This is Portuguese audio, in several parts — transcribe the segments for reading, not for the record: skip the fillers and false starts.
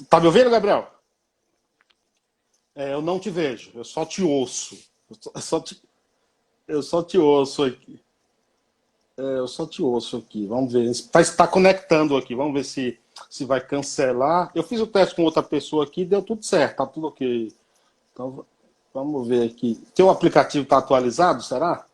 Tá me ouvindo, Gabriel? Eu não te vejo, eu só te ouço. Eu só te ouço aqui. Eu só te ouço aqui. Vamos ver. Está conectando aqui. Vamos ver se vai cancelar. Eu fiz o teste com outra pessoa aqui, deu tudo certo, tá tudo ok. Então, vamos ver aqui. Teu aplicativo está atualizado, será?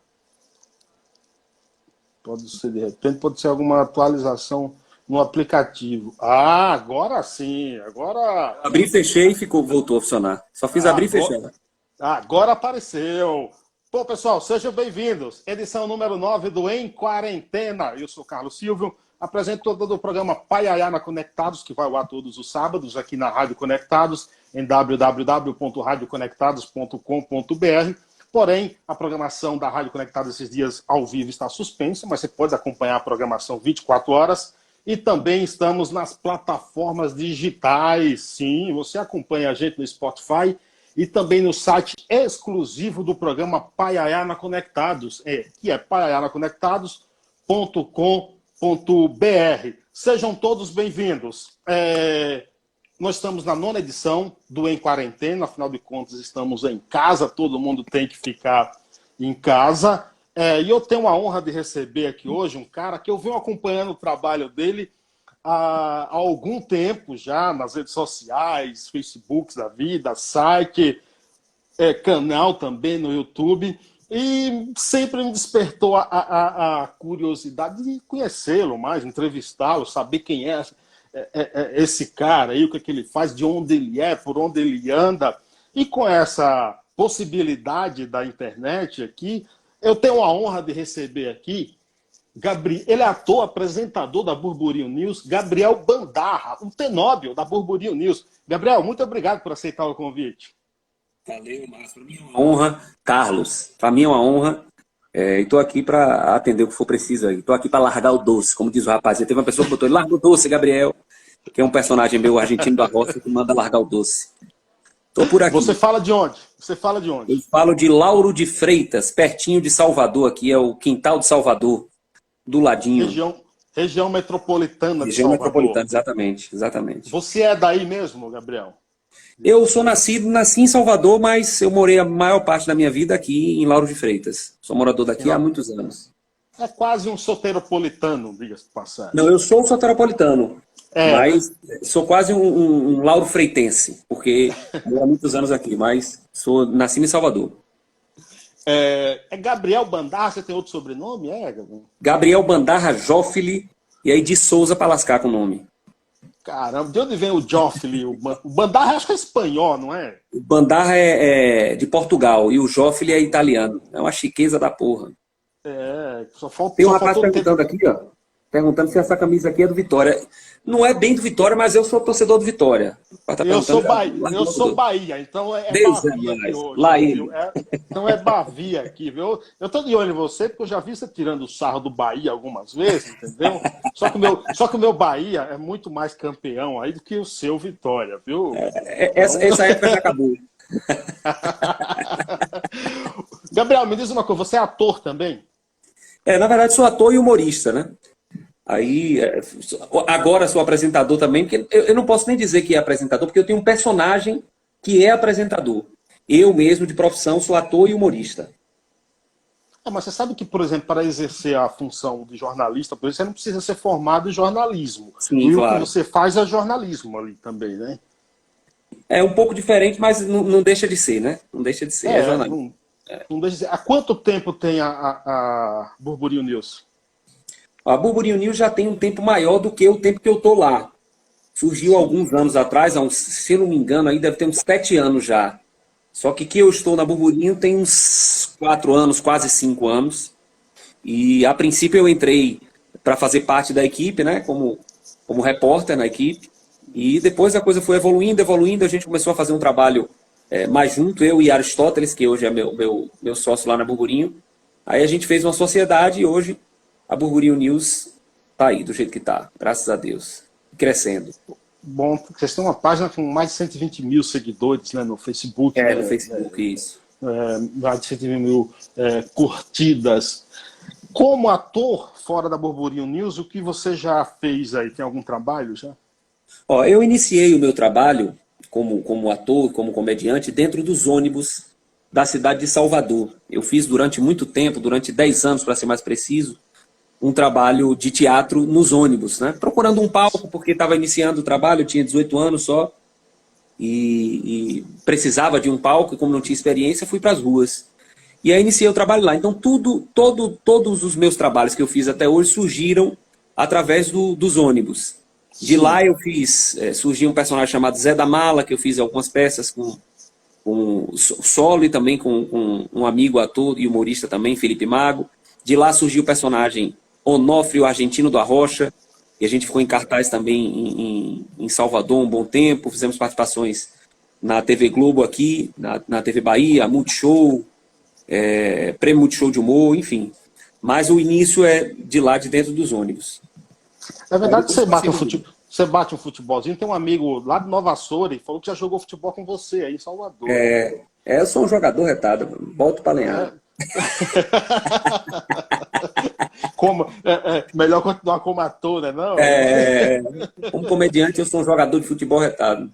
Pode ser, de repente, pode ser alguma atualização no aplicativo. Ah, agora sim. Agora. Abri e fechei e voltou a funcionar. Só fiz abrir e fechar. Agora apareceu. Bom, pessoal, sejam bem-vindos. Edição número 9 do Em Quarentena. Eu sou Carlos Silvio, apresentador do programa Paiaiá na Conectados, que vai ao ar todos os sábados aqui na Rádio Conectados, em www.radioconectados.com.br. Porém, a programação da Rádio Conectados esses dias ao vivo está suspensa, mas você pode acompanhar a programação 24 horas. E também estamos nas plataformas digitais. Sim, você acompanha a gente no Spotify e também no site exclusivo do programa Paiaiá na Conectados, que é paiaianaconectados.com.br. Sejam todos bem-vindos. Nós estamos na 9ª edição do Em Quarentena, afinal de contas estamos em casa, todo mundo tem que ficar em casa. E eu tenho a honra de receber aqui hoje um cara que eu venho acompanhando o trabalho dele há algum tempo já, nas redes sociais, Facebook da vida, site, canal também no YouTube, e sempre me despertou a curiosidade de conhecê-lo mais, entrevistá-lo, saber quem é esse cara aí, o que ele faz, de onde ele é, por onde ele anda. E com essa possibilidade da internet aqui, eu tenho a honra de receber aqui ele é ator, apresentador da Burburinho News, Gabriel Bandarra, um tenóbio da Burburinho News. Gabriel, muito obrigado por aceitar o convite. Valeu, Márcio. Para mim é uma honra, Carlos. Para mim é uma honra. E estou aqui para atender o que for preciso. Estou aqui para largar o doce, como diz o rapaz. Teve uma pessoa que botou, larga o doce, Gabriel, que é um personagem meu argentino da roça que manda largar o doce. Estou por aqui. Você fala de onde? Eu falo de Lauro de Freitas, pertinho de Salvador. Aqui é o quintal de Salvador. Do ladinho. Região metropolitana de Região Salvador. Metropolitana, exatamente. Você é daí mesmo, Gabriel? Eu sou nasci em Salvador, mas eu morei a maior parte da minha vida aqui em Lauro de Freitas. Sou morador daqui há muitos anos. É quase um soteropolitano, diga-se de passagem. Não, eu sou um soteropolitano, mas sou quase um Lauro Freitense, porque moro há muitos anos aqui, mas nasci em Salvador. É Gabriel Bandarra, você tem outro sobrenome? Gabriel Bandarra Joffili, e aí de Souza para lascar com o nome. Caramba, de onde vem o Joffili? O Bandarra acho que é espanhol, não é? O Bandarra é de Portugal e o Joffili é italiano. É uma chiqueza da porra. Só falta. Tem um rapaz perguntando aqui, ó. Perguntando se essa camisa aqui é do Vitória. Não é bem do Vitória, mas eu sou torcedor do Vitória. Eu sou Bahia, então Deus Bavia aqui hoje. Lá ele. Então é Bavia aqui, viu? Eu tô de olho em você, porque eu já vi você tirando o sarro do Bahia algumas vezes, entendeu? Só que o meu Bahia é muito mais campeão aí do que o seu Vitória, viu? Essa época já acabou. Gabriel, me diz uma coisa, você é ator também? Na verdade, sou ator e humorista, né? Aí, agora sou apresentador também, porque eu não posso nem dizer que é apresentador, porque eu tenho um personagem que é apresentador. Eu mesmo, de profissão, sou ator e humorista. Mas você sabe que, por exemplo, para exercer a função de jornalista, por exemplo, você não precisa ser formado em jornalismo. Sim, claro. O que você faz é jornalismo ali também, né? É um pouco diferente, mas não deixa de ser, né? Não deixa de ser, é jornalismo. Não deixa de ser. Há quanto tempo tem a Burburinho News? A Burburinho News já tem um tempo maior do que o tempo que eu tô lá. Surgiu há alguns anos atrás, se eu não me engano, aí deve ter uns 7 anos já. Só que eu estou na Burburinho tem uns 4 anos, quase 5 anos. E a princípio eu entrei para fazer parte da equipe, né, como repórter na equipe. E depois a coisa foi evoluindo, evoluindo, a gente começou a fazer um trabalho mais junto, eu e Aristóteles, que hoje é meu sócio lá na Burburinho. Aí a gente fez uma sociedade e hoje a Burburinho News tá aí, do jeito que tá, graças a Deus. Crescendo. Bom, vocês têm uma página com mais de 120 mil seguidores, né, no Facebook. No Facebook, isso. Mais de 120 mil curtidas. Como ator, fora da Burburinho News, o que você já fez aí? Tem algum trabalho já? Ó, eu iniciei o meu trabalho como ator, como comediante, dentro dos ônibus da cidade de Salvador. Eu fiz durante muito tempo, durante 10 anos, para ser mais preciso, um trabalho de teatro nos ônibus, né? Procurando um palco, porque estava iniciando o trabalho, eu tinha 18 anos só, e precisava de um palco, e como não tinha experiência, fui para as ruas. E aí iniciei o trabalho lá. Então todos os meus trabalhos que eu fiz até hoje surgiram através dos ônibus. De lá eu surgiu um personagem chamado Zé da Mala, que eu fiz algumas peças com solo e também com um amigo ator e humorista também, Felipe Mago. De lá surgiu o personagem Onofre, o argentino do Arrocha, e a gente ficou em cartaz também em Salvador um bom tempo, fizemos participações na TV Globo aqui, na TV Bahia, Multishow, Prêmio Multishow de Humor, enfim. Mas o início é de lá, de dentro dos ônibus. É verdade que você bate um futebolzinho, tem um amigo lá de Nova Açores, falou que já jogou futebol com você aí em Salvador. Eu sou um jogador retado, volto para lenhar. Melhor continuar como ator, né? Não? Como comediante, eu sou um jogador de futebol retado.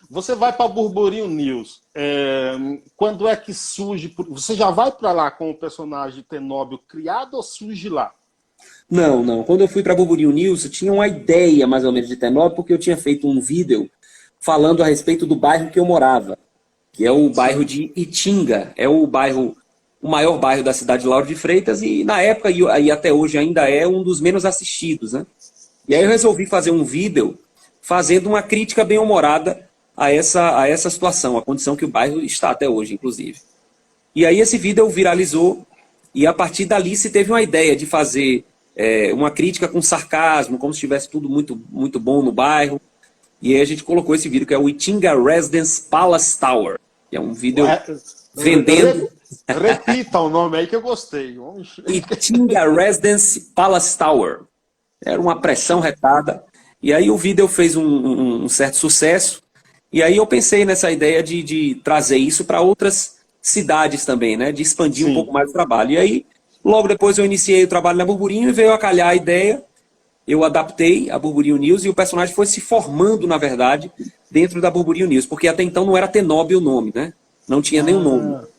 Você vai para Burburinho News. Quando é que surge? Você já vai para lá com o personagem Tenóbio criado ou surge lá? Não. Quando eu fui para Burburinho News, eu tinha uma ideia mais ou menos de Tenóbio, porque eu tinha feito um vídeo falando a respeito do bairro que eu morava, que é o bairro de Itinga. É o maior bairro da cidade de Lauro de Freitas e na época, e até hoje ainda é, um dos menos assistidos, né? E aí eu resolvi fazer um vídeo fazendo uma crítica bem-humorada a essa situação, a condição que o bairro está até hoje, inclusive. E aí esse vídeo viralizou e a partir dali se teve uma ideia de fazer uma crítica com sarcasmo, como se estivesse tudo muito, muito bom no bairro. E aí a gente colocou esse vídeo que é o Itinga Residence Palace Tower, que é um vídeo vendendo... Repita o nome aí que eu gostei. Itinga Residence Palace Tower. Era uma pressão retada. E aí o vídeo fez um certo sucesso. E aí eu pensei nessa ideia de trazer isso para outras cidades também, né? De expandir um pouco mais o trabalho. E aí, logo depois eu iniciei o trabalho na Burburinho e veio a calhar a ideia. Eu adaptei a Burburinho News e o personagem foi se formando, na verdade, dentro da Burburinho News. Porque até então não era Tenóbio o nome, né? Não tinha nenhum nome.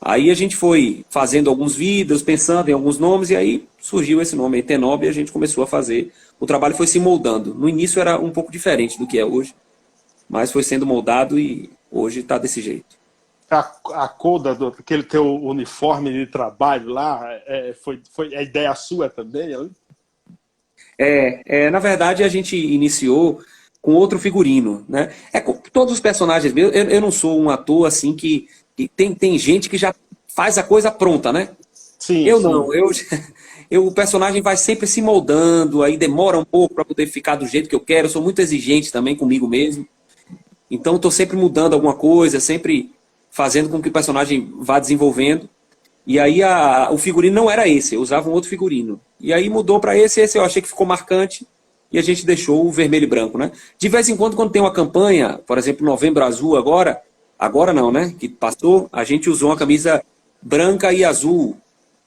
Aí a gente foi fazendo alguns vídeos, pensando em alguns nomes, e aí surgiu esse nome aí, Tenóbio, e a gente começou a fazer. O trabalho foi se moldando. No início era um pouco diferente do que é hoje, mas foi sendo moldado e hoje está desse jeito. A cor daquele teu uniforme de trabalho lá, foi a ideia sua também? Na verdade, a gente iniciou com outro figurino, né? Todos os personagens meus, eu não sou um ator assim que tem gente que já faz a coisa pronta, né? Sim. Não, o personagem vai sempre se moldando, aí demora um pouco para poder ficar do jeito que eu quero, eu sou muito exigente também comigo mesmo, então estou sempre mudando alguma coisa, sempre fazendo com que o personagem vá desenvolvendo, e aí o figurino não era esse, eu usava um outro figurino, e aí mudou para esse eu achei que ficou marcante, e a gente deixou o vermelho e branco, né? De vez em quando tem uma campanha, por exemplo, Novembro Azul agora não, né? Que passou, a gente usou uma camisa branca e azul.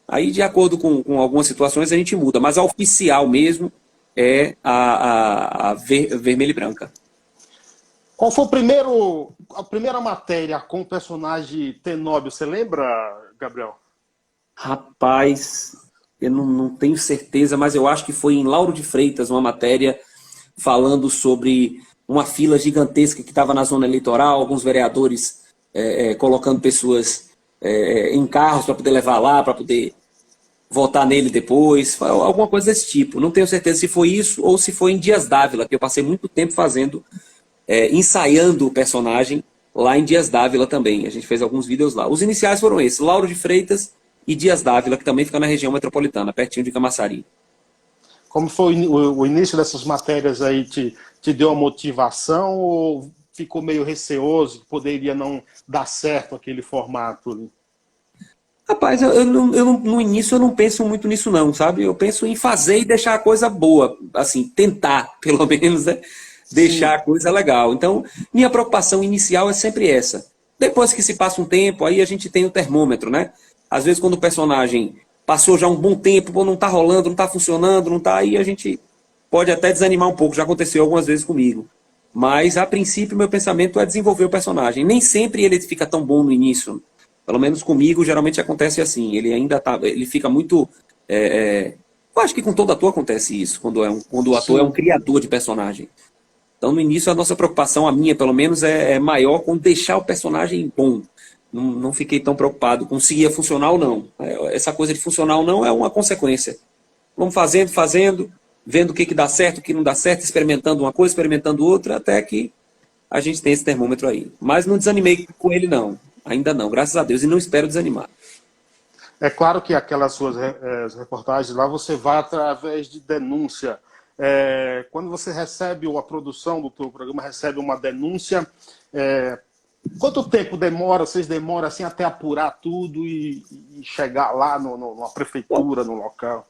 Aí, de acordo com algumas situações, a gente muda. Mas a oficial mesmo é a vermelha e branca. Qual foi a primeira matéria com o personagem Tenóbio? Você lembra, Gabriel? Rapaz, eu não tenho certeza, mas eu acho que foi em Lauro de Freitas, uma matéria falando sobre uma fila gigantesca que estava na zona eleitoral, alguns vereadores colocando pessoas em carros para poder levar lá, para poder votar nele depois, alguma coisa desse tipo. Não tenho certeza se foi isso ou se foi em Dias Dávila, que eu passei muito tempo fazendo, ensaiando o personagem lá em Dias Dávila também. A gente fez alguns vídeos lá. Os iniciais foram esses, Lauro de Freitas e Dias Dávila, que também fica na região metropolitana, pertinho de Camaçari. Como foi o início dessas matérias aí? Te deu a motivação ou ficou meio receoso que poderia não dar certo aquele formato? Rapaz, no início eu não penso muito nisso não, sabe? Eu penso em fazer e deixar a coisa boa, assim, tentar, pelo menos, né? Deixar a coisa legal. Então, minha preocupação inicial é sempre essa. Depois que se passa um tempo, aí a gente tem o termômetro, né? Às vezes quando o personagem passou já um bom tempo, pô, não tá rolando, não tá funcionando, não tá, aí a gente pode até desanimar um pouco, já aconteceu algumas vezes comigo. Mas, a princípio, meu pensamento é desenvolver o personagem. Nem sempre ele fica tão bom no início. Pelo menos comigo, geralmente acontece assim. Ele ainda tá, ele fica muito... eu acho que com todo ator acontece isso, quando o ator é um criador de personagem. Então, no início, a nossa preocupação, a minha pelo menos, é maior com deixar o personagem bom. Não fiquei tão preocupado com se ia funcionar ou não. Essa coisa de funcionar ou não é uma consequência. Vamos fazendo, vendo o que dá certo, o que não dá certo, experimentando uma coisa, experimentando outra, até que a gente tem esse termômetro aí. Mas não desanimei com ele, não. Ainda não, graças a Deus, e não espero desanimar. É claro que aquelas suas reportagens lá, você vai através de denúncia. Quando você recebe, ou a produção do teu programa recebe uma denúncia, quanto tempo demora, vocês demoram assim até apurar tudo e chegar lá na prefeitura, no local?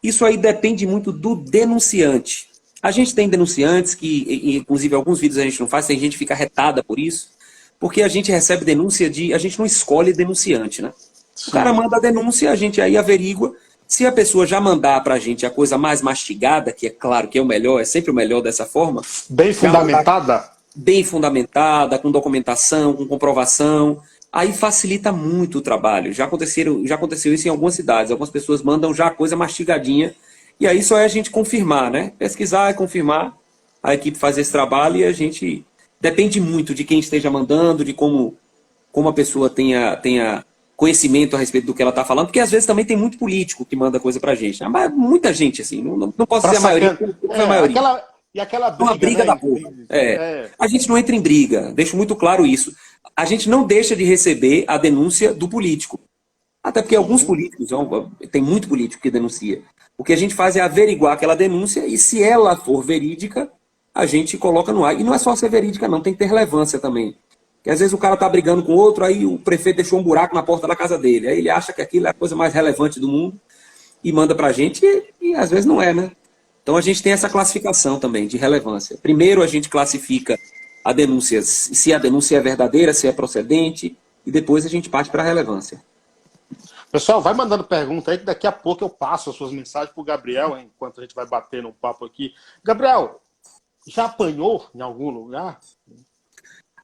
Isso aí depende muito do denunciante. A gente tem denunciantes que, inclusive alguns vídeos a gente não faz, tem gente que fica retada por isso, porque a gente recebe denúncia a gente não escolhe denunciante, né? Sim. O cara manda a denúncia, a gente aí averigua. Se a pessoa já mandar pra gente a coisa mais mastigada, que é claro que é o melhor, é sempre o melhor dessa forma. Bem fundamentada? Bem fundamentada, com documentação, com comprovação. Aí facilita muito o trabalho. Já aconteceu isso em algumas cidades. Algumas pessoas mandam já a coisa mastigadinha. E aí só é a gente confirmar, né? Pesquisar e confirmar. A equipe faz esse trabalho e a gente... Depende muito de quem esteja mandando, de como a pessoa tenha conhecimento a respeito do que ela está falando, porque às vezes também tem muito político que manda coisa pra gente. Mas muita gente, assim, não posso dizer a maioria. A maioria. E aquela briga, uma briga, né, da porra. A gente não entra em briga, deixo muito claro isso. A gente não deixa de receber a denúncia do político. Até porque alguns políticos, tem muito político que denuncia. O que a gente faz é averiguar aquela denúncia e se ela for verídica, a gente coloca no ar. E não é só ser verídica, não, tem que ter relevância também. Porque às vezes o cara tá brigando com outro, aí o prefeito deixou um buraco na porta da casa dele. Aí ele acha que aquilo é a coisa mais relevante do mundo e manda pra gente e às vezes não é, né? Então a gente tem essa classificação também de relevância. Primeiro a gente classifica a denúncia, se a denúncia é verdadeira, se é procedente, e depois a gente parte para a relevância. Pessoal, vai mandando pergunta aí que daqui a pouco eu passo as suas mensagens pro Gabriel, enquanto a gente vai bater no papo aqui. Gabriel, já apanhou em algum lugar?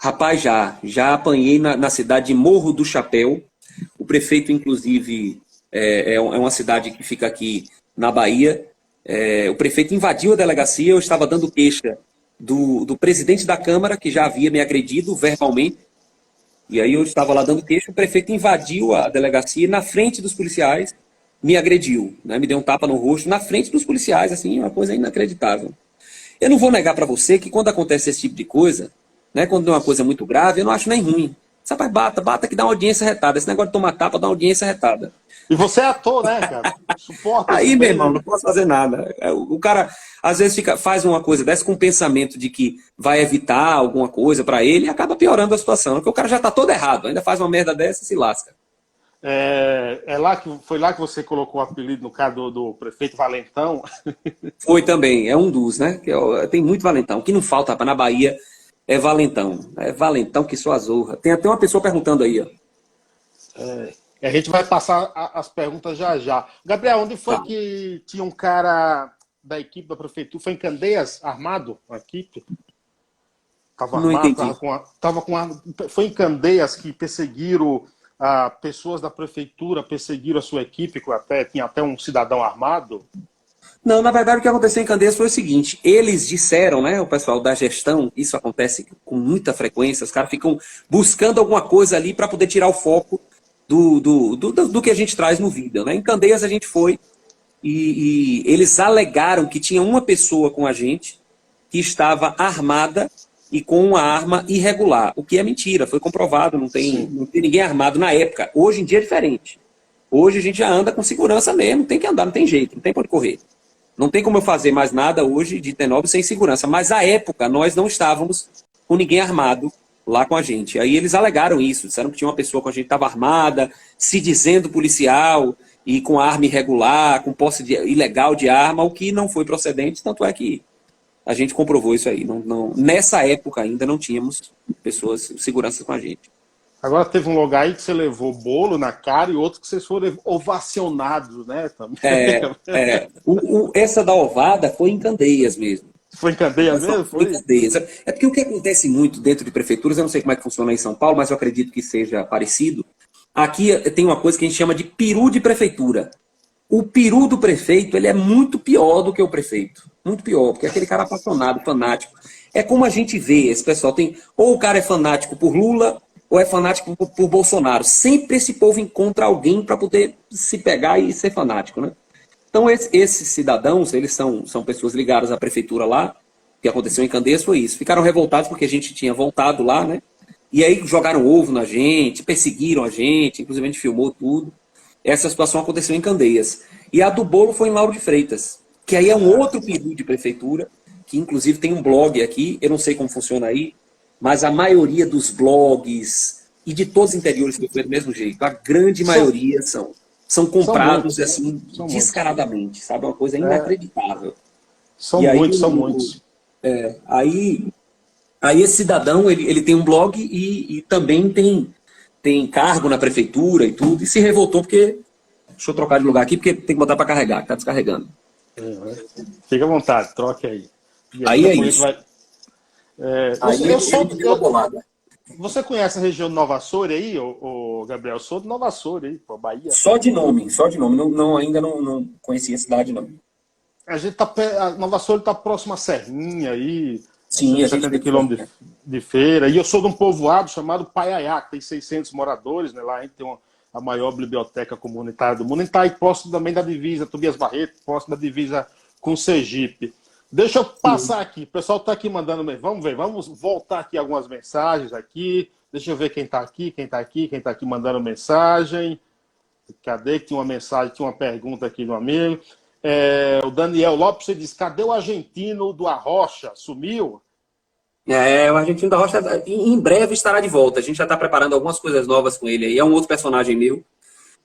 Rapaz, já apanhei na cidade de Morro do Chapéu. O prefeito, inclusive, é uma cidade que fica aqui na Bahia. O prefeito invadiu a delegacia, eu estava dando queixa do presidente da Câmara, que já havia me agredido verbalmente. E aí eu estava lá dando queixa, o prefeito invadiu a delegacia na frente dos policiais, me agrediu, né? Me deu um tapa no rosto na frente dos policiais, assim, uma coisa inacreditável. Eu não vou negar para você que quando acontece esse tipo de coisa, né, quando é uma coisa muito grave, eu não acho nem ruim. Rapaz, bata que dá uma audiência retada. Esse negócio de tomar tapa dá uma audiência retada. E você é ator, né, cara? Suporta. Aí, meu irmão, não posso fazer nada. O cara, às vezes, faz uma coisa dessa com o pensamento de que vai evitar alguma coisa pra ele e acaba piorando a situação. Porque o cara já tá todo errado. Ainda faz uma merda dessa e se lasca. Foi lá que você colocou o apelido, no caso do prefeito Valentão? Foi também. É um dos, né? Tem muito Valentão. O que não falta, rapaz, na Bahia é Valentão. É Valentão que só azorra. Tem até uma pessoa perguntando aí, ó. A gente vai passar as perguntas já. Gabriel, onde foi que tinha um cara da equipe da prefeitura? Foi em Candeias, armado, a equipe? Não entendi. Foi em Candeias que perseguiram pessoas da prefeitura, perseguiram a sua equipe, tinha até um cidadão armado? Não, na verdade o que aconteceu em Candeias foi o seguinte, eles disseram, né, o pessoal da gestão, isso acontece com muita frequência, os caras ficam buscando alguma coisa ali para poder tirar o foco do que a gente traz no vídeo, né? Em Candeias a gente foi e eles alegaram que tinha uma pessoa com a gente que estava armada e com uma arma irregular, o que é mentira, foi comprovado, não tem ninguém armado na época. Hoje em dia é diferente. Hoje a gente já anda com segurança mesmo, tem que andar, não tem jeito, não tem para onde correr. Não tem como eu fazer mais nada hoje de Tenóbio sem segurança, mas à época nós não estávamos com ninguém armado lá com a gente. Aí eles alegaram isso, disseram que tinha uma pessoa com a gente que estava armada, se dizendo policial e com arma irregular, com posse ilegal de arma, o que não foi procedente, tanto é que a gente comprovou isso aí. Nessa época ainda não tínhamos pessoas, segurança com a gente. Agora teve um lugar aí que você levou bolo na cara e outro que vocês foram ovacionados, né? Também. Essa da ovada foi em Candeias mesmo. Foi em Candeias mesmo? Foi em Candeias. É porque o que acontece muito dentro de prefeituras, eu não sei como é que funciona em São Paulo, mas eu acredito que seja parecido. Aqui tem uma coisa que a gente chama de peru de prefeitura. O peru do prefeito, ele é muito pior do que o prefeito. Muito pior, porque é aquele cara apaixonado, fanático. É como a gente vê, esse pessoal tem... Ou o cara é fanático por Lula, ou é fanático por Bolsonaro. Sempre esse povo encontra alguém para poder se pegar e ser fanático, né? Então, esses cidadãos, eles são pessoas ligadas à prefeitura lá. O que aconteceu em Candeias foi isso. Ficaram revoltados porque a gente tinha voltado lá, né? E aí jogaram ovo na gente, perseguiram a gente, inclusive a gente filmou tudo. Essa situação aconteceu em Candeias. E a do bolo foi em Lauro de Freitas, que aí é um outro período de prefeitura, que inclusive tem um blog aqui, eu não sei como funciona aí, mas a maioria dos blogs e de todos os interiores que foi do mesmo jeito, a grande maioria são comprados assim, descaradamente, sabe? Uma coisa inacreditável. São muitos. Aí esse cidadão, ele tem um blog e também tem cargo na prefeitura e tudo, e se revoltou porque... Deixa eu trocar de lugar aqui, porque tem que botar para carregar, que tá descarregando. Fica à vontade, troque aí. Aí é isso. Você conhece a região de Nova Açores aí, Gabriel? Eu sou de Nova Açores aí, pô, Bahia. Só de nome. Ainda não conhecia a cidade, não. A gente a Nova Açores está próximo a Serrinha aí. Sim, 70 quilômetros de feira. E eu sou de um povoado chamado Paiaiá, que tem 600 moradores, né? Lá a gente tem a maior biblioteca comunitária do mundo. A gente está aí próximo também da divisa, Tobias Barreto, próximo da divisa com Sergipe. Deixa eu passar aqui. O pessoal está aqui mandando... Vamos ver, vamos voltar aqui algumas mensagens aqui. Deixa eu ver quem está aqui, quem está aqui mandando mensagem. Cadê? Tinha uma mensagem, tinha uma pergunta aqui do amigo. O Daniel Lopes diz, cadê o argentino do Arrocha? Sumiu? O argentino da Rocha em breve estará de volta. A gente já está preparando algumas coisas novas com ele aí. É um outro personagem meu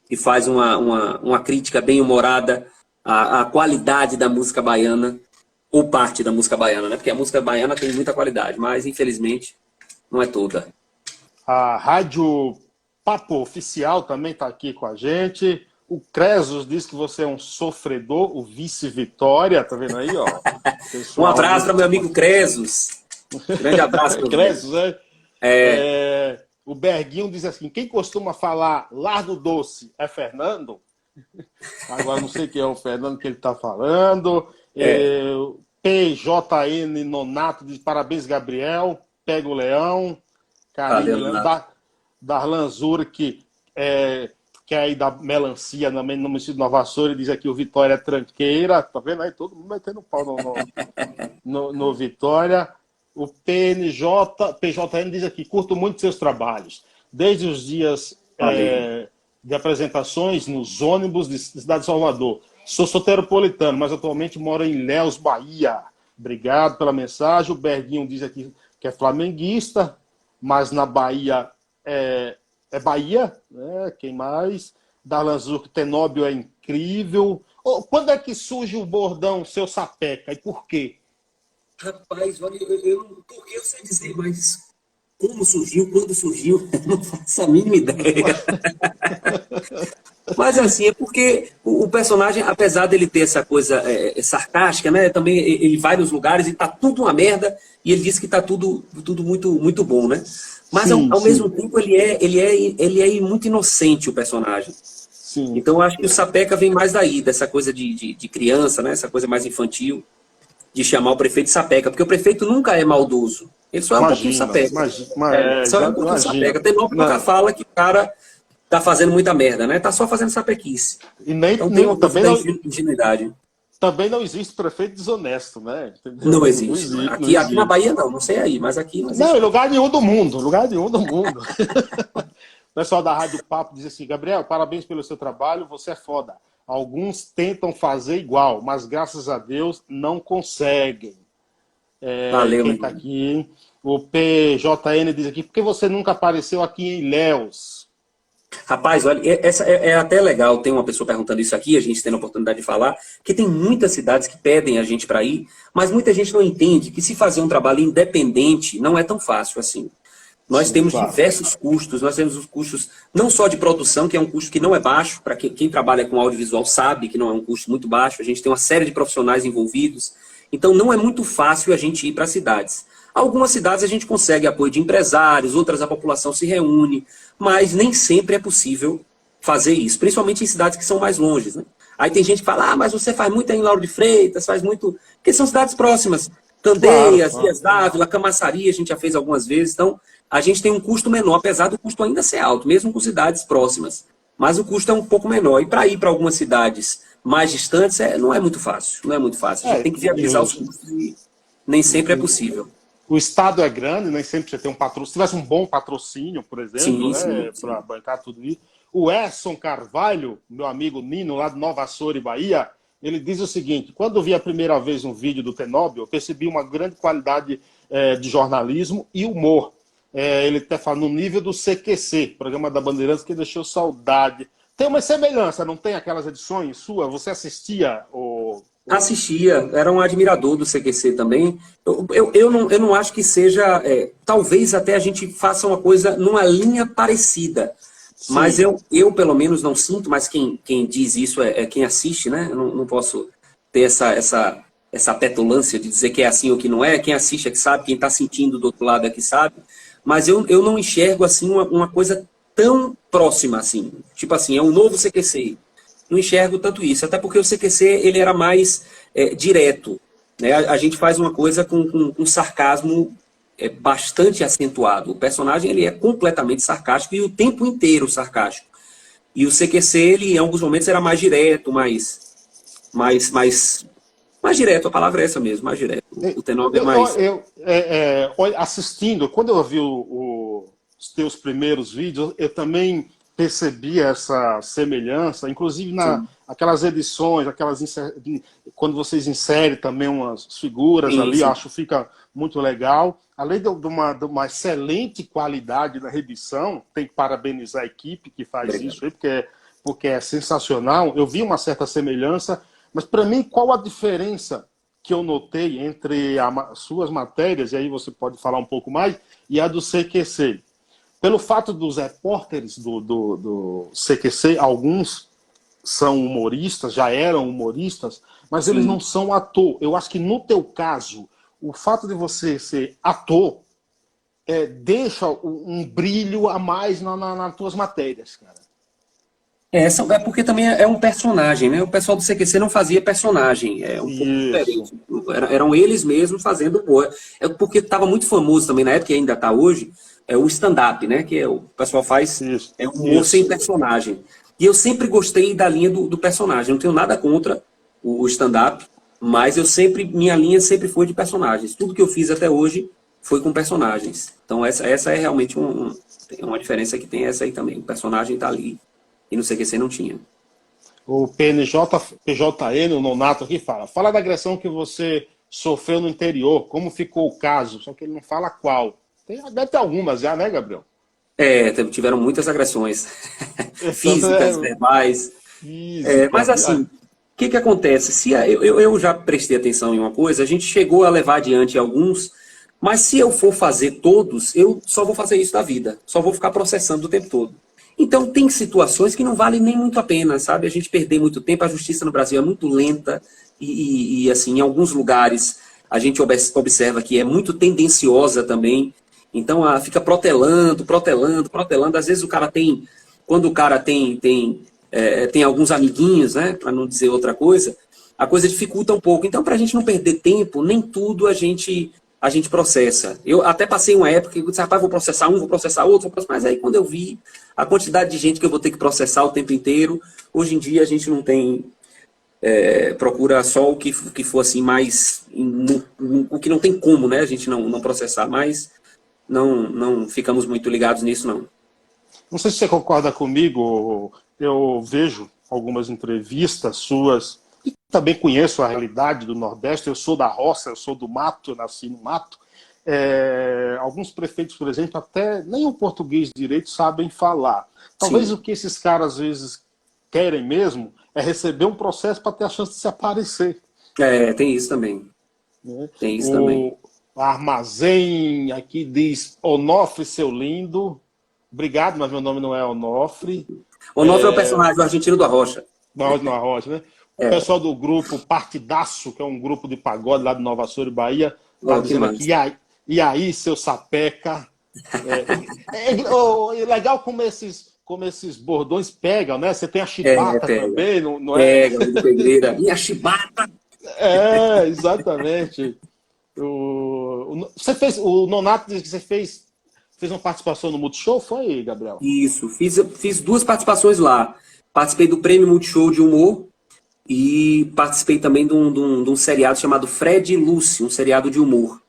que faz uma crítica bem humorada à qualidade da música baiana, ou parte da música baiana, né? Porque a música baiana tem muita qualidade, mas infelizmente não é toda. A Rádio Papo Oficial também está aqui com a gente. O Cresos diz que você é um sofredor, o Vice Vitória, tá vendo aí, ó? Um abraço para meu amigo Cresos. Grande abraço. Cresos, o Berguinho diz assim, quem costuma falar Largo Doce é Fernando? Agora não sei quem é o Fernando que ele está falando. PJN Nonato diz parabéns, Gabriel. Pega o Leão. Darlan Zura, que é aí da melancia no município de Nova Açores, diz aqui o Vitória é tranqueira. Tá vendo aí? Todo mundo metendo pau no Vitória. O PJN diz aqui, curto muito seus trabalhos. Desde os dias de apresentações nos ônibus de cidade de Salvador. Sou soteropolitano, mas atualmente moro em Ilhéus, Bahia. Obrigado pela mensagem. O Berguinho diz aqui que é flamenguista, mas na Bahia é Bahia, né? Quem mais? Darlan Zurk, Tenóbio é incrível. Quando é que surge o bordão Seu Sapeca e por quê? Rapaz, olha, porque eu sei dizer, mas como surgiu, quando surgiu, não faço a mínima ideia. Mas assim, é porque o personagem, apesar dele ter essa coisa sarcástica, né? Também ele vai nos lugares e tá tudo uma merda, e ele diz que tá tudo muito, muito bom, né? Mas ao mesmo tempo ele é muito inocente, o personagem. Sim. Então eu acho que o Sapeca vem mais daí, dessa coisa de criança, né? Essa coisa mais infantil, de chamar o prefeito de Sapeca, porque o prefeito nunca é maldoso. Ele só é um pouquinho Sapeca. Só é um pouquinho Sapeca. Tenóbio nunca fala que o cara tá fazendo muita merda, né? Tá só fazendo sapequice. E nem, Então tem nem uma também, da não, ingenuidade. também não existe prefeito desonesto, né? Entendeu? Não Não existe. existe, não Aqui na existe. Bahia não sei aí, mas aqui não Não, existe em não. lugar nenhum do mundo, lugar nenhum do mundo. O pessoal da Rádio Papo diz assim: Gabriel, parabéns pelo seu trabalho, você é foda. Alguns tentam fazer igual, mas graças a Deus não conseguem. Valeu, Quem meu está irmão. aqui? O PJN diz aqui: por que você nunca apareceu aqui em Ilhéus? Rapaz, olha, essa é até legal, tem uma pessoa perguntando isso aqui, a gente tendo a oportunidade de falar, que tem muitas cidades que pedem a gente para ir, mas muita gente não entende que se fazer um trabalho independente não é tão fácil assim. Nós Sim, temos claro. diversos custos, nós temos os custos não só de produção, que é um custo que não é baixo, para quem trabalha com audiovisual sabe que não é um custo muito baixo, a gente tem uma série de profissionais envolvidos, então não é muito fácil a gente ir para cidades. Algumas cidades a gente consegue apoio de empresários, outras a população se reúne, mas nem sempre é possível fazer isso, principalmente em cidades que são mais longes, né? Aí tem gente que fala, mas você faz muito aí em Lauro de Freitas, faz muito... Porque são cidades próximas. Claro, Candeias, claro. Vias d'Ávila, Camaçari, a gente já fez algumas vezes, então a gente tem um custo menor, apesar do custo ainda ser alto, mesmo com cidades próximas. Mas o custo é um pouco menor. E para ir para algumas cidades mais distantes, não é muito fácil. Não é muito fácil. A gente tem que E viabilizar os custos e nem sempre é possível. o estado é grande, nem sempre você tem um patrocínio. Se tivesse um bom patrocínio, por exemplo, Sim, sim, né, para sim. bancar tudo isso. O Edson Carvalho, meu amigo Nino, lá de Nova Açores, Bahia, ele diz o seguinte: quando eu vi a primeira vez um vídeo do Tenóbio, eu percebi uma grande qualidade de jornalismo e humor. Ele até fala no nível do CQC, programa da Bandeirantes, que deixou saudade. Tem uma semelhança, não tem aquelas edições suas? Você assistia Assistia, era um admirador do CQC também. Eu não acho que seja. Talvez até a gente faça uma coisa numa linha parecida. Mas Sim, pelo menos, não sinto, mas quem diz isso é quem assiste, né? Eu não posso ter essa petulância de dizer que é assim ou que não é. Quem assiste é que sabe, quem está sentindo do outro lado é que sabe. Mas eu não enxergo assim uma coisa tão próxima assim. Tipo assim, é um novo CQC. Não enxergo tanto isso, até porque o CQC ele era mais direto. Né? A gente faz uma coisa com sarcasmo bastante acentuado. O personagem ele é completamente sarcástico e o tempo inteiro sarcástico. E o CQC, ele, em alguns momentos, era mais direto, mais direto, a palavra é essa mesmo, mais direto. O Tenóbio é mais... assistindo, quando eu vi os teus primeiros vídeos, eu também percebi essa semelhança, inclusive Sim, aquelas edições, quando vocês inserem também umas figuras sim, ali, eu sim. acho que fica muito legal. Além de uma excelente qualidade na edição, tem que parabenizar a equipe que faz Obrigado. isso aí, porque é sensacional. Eu vi uma certa semelhança, mas para mim, qual a diferença que eu notei entre as suas matérias, e aí você pode falar um pouco mais, e a do CQC? Pelo fato dos repórteres do CQC, alguns são humoristas, já eram humoristas, mas eles não Sim. são ator. Eu acho que no teu caso, o fato de você ser ator deixa um brilho a mais nas tuas matérias, cara. É porque também é um personagem, né? O pessoal do CQC não fazia personagem, é um pouco Isso, diferente. Eram eles mesmos fazendo humor. É porque estava muito famoso também na época, e ainda está hoje, o stand-up, né? Que o pessoal faz isso, humor sem isso. personagem. E eu sempre gostei da linha do personagem. Não tenho nada contra o stand-up, mas minha linha sempre foi de personagens. Tudo que eu fiz até hoje foi com personagens. Então essa é realmente uma diferença que tem essa aí também. O personagem está ali. E no CQC não tinha. O PJN, o Nonato aqui, fala da agressão que você sofreu no interior, como ficou o caso, só que ele não fala qual. Deve ter algumas já, né, Gabriel? Tiveram muitas agressões Tanto físicas, verbais. física. Mas assim, o que acontece? Eu já prestei atenção em uma coisa, a gente chegou a levar adiante alguns, mas se eu for fazer todos, eu só vou fazer isso da vida. Só vou ficar processando o tempo todo. Então tem situações que não valem nem muito a pena, sabe? A gente perder muito tempo, a justiça no Brasil é muito lenta assim, em alguns lugares a gente observa que é muito tendenciosa também. Então fica protelando, protelando, protelando. Às vezes quando o cara tem alguns amiguinhos, né? Para não dizer outra coisa, a coisa dificulta um pouco. Então, para a gente não perder tempo, nem tudo a gente a gente processa. Eu até passei uma época que eu disse, rapaz, vou processar um, vou processar outro, mas aí quando eu vi a quantidade de gente que eu vou ter que processar o tempo inteiro, hoje em dia a gente não tem, procura só o que for assim mais, o que não tem como, né, a gente não processar, mas não ficamos muito ligados nisso, não. Não sei se você concorda comigo, eu vejo algumas entrevistas suas, e também conheço a realidade do Nordeste, eu sou da roça, eu sou do mato, eu nasci no mato. Alguns prefeitos, por exemplo, até nem o português direito sabem falar. Talvez Sim. o que esses caras às vezes querem mesmo é receber um processo para ter a chance de se aparecer. Tem isso também. Né? Tem isso também. O armazém aqui diz Onofre, seu lindo. Obrigado, mas meu nome não é Onofre. Onofre é o personagem do Argentino do Arrocha. Na Rocha, né? O pessoal do grupo Partidaço, que é um grupo de pagode lá de Nova Açores, Bahia, está dizendo aqui, e aí, seu sapeca? Legal como esses bordões pegam, né? Você tem a chibata também, não é? Pega, e a chibata? Exatamente. Você fez, o Nonato diz que você fez uma participação no Multishow, foi, Gabriel? Isso, fiz 2 participações lá. Participei do Prêmio Multishow de Humor e participei também de um seriado chamado Fred e Lucy, um seriado de humor.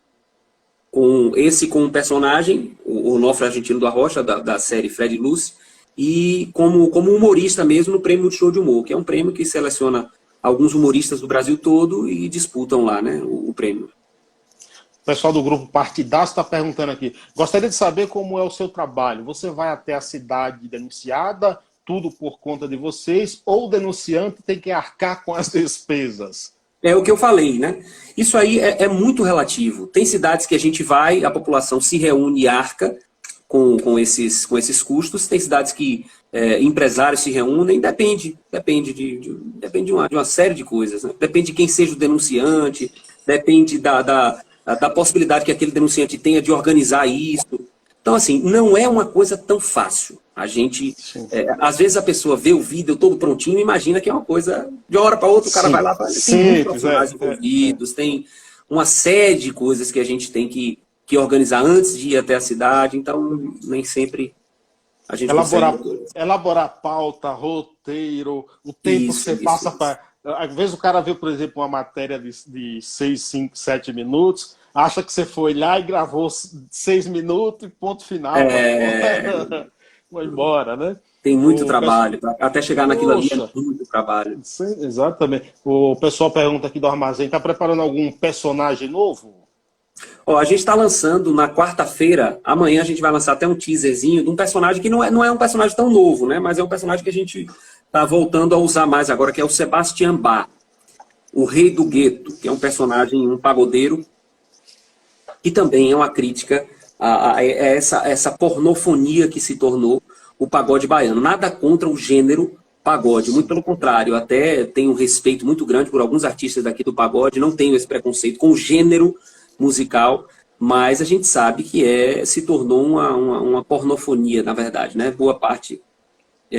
Com um personagem, o Onofre Argentino do Arrocha, da série Fred e Lucy, e como humorista mesmo no Prêmio Multishow de Humor, que é um prêmio que seleciona alguns humoristas do Brasil todo e disputam lá, né, o prêmio. O pessoal do grupo Partidaço está perguntando aqui. Gostaria de saber como é o seu trabalho. Você vai até a cidade denunciada, tudo por conta de vocês, ou o denunciante tem que arcar com as despesas? É o que eu falei, né? Isso aí é muito relativo. Tem cidades que a gente vai, a população se reúne e arca com esses custos. Tem cidades que empresários se reúnem. Depende de uma série de coisas. Né? Depende de quem seja o denunciante, depende da possibilidade que aquele denunciante tenha de organizar isso. Então, assim, não é uma coisa tão fácil. A gente, às vezes a pessoa vê o vídeo todo prontinho e imagina que é uma coisa, de uma hora para outra o cara vai lá, tem muitos profissionais envolvidos, tem uma série de coisas que a gente tem que organizar antes de ir até a cidade, então nem sempre a gente elaborar pauta, roteiro, o tempo que você passa para... Às vezes o cara vê, por exemplo, uma matéria de 6, 5, 7 minutos, acha que você foi lá e gravou 6 minutos e ponto final. Vai embora, né? Tem muito trabalho. Até chegar naquilo ali é muito trabalho. Sim, exatamente. O pessoal pergunta aqui do armazém, está preparando algum personagem novo? A gente está lançando na quarta-feira, amanhã a gente vai lançar até um teaserzinho de um personagem que não é um personagem tão novo, né? Mas é um personagem que a gente está voltando a usar mais agora, que é o Sebastian Bach, o Rei do Gueto, que é um personagem, um pagodeiro, que também é uma crítica a essa pornofonia que se tornou o pagode baiano. Nada contra o gênero pagode, muito pelo contrário, até tenho um respeito muito grande por alguns artistas daqui do pagode, não tenho esse preconceito com o gênero musical, mas a gente sabe que se tornou uma pornofonia, na verdade, né? Boa parte